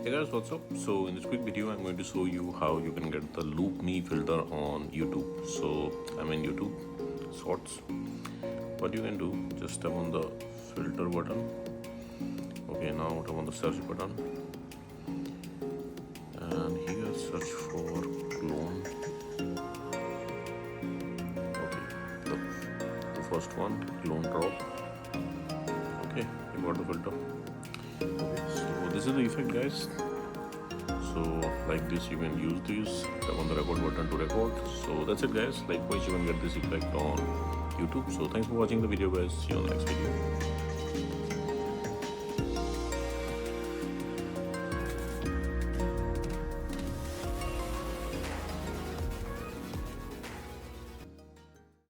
Hey guys, what's up? So in this quick video I'm going to show you how you can get the loop me filter on YouTube. So I'm in YouTube Shorts. What you can do, just tap on the filter button. Okay, now tap on the search button and here search for clone. Okay, the first one, clone drop. Okay, you got the filter. Okay, so this is the effect, guys. So like this you can use this, tap on the record button to record. So that's it, guys. Likewise you can get this effect on YouTube. So thanks for watching the video, guys. See you on the next video.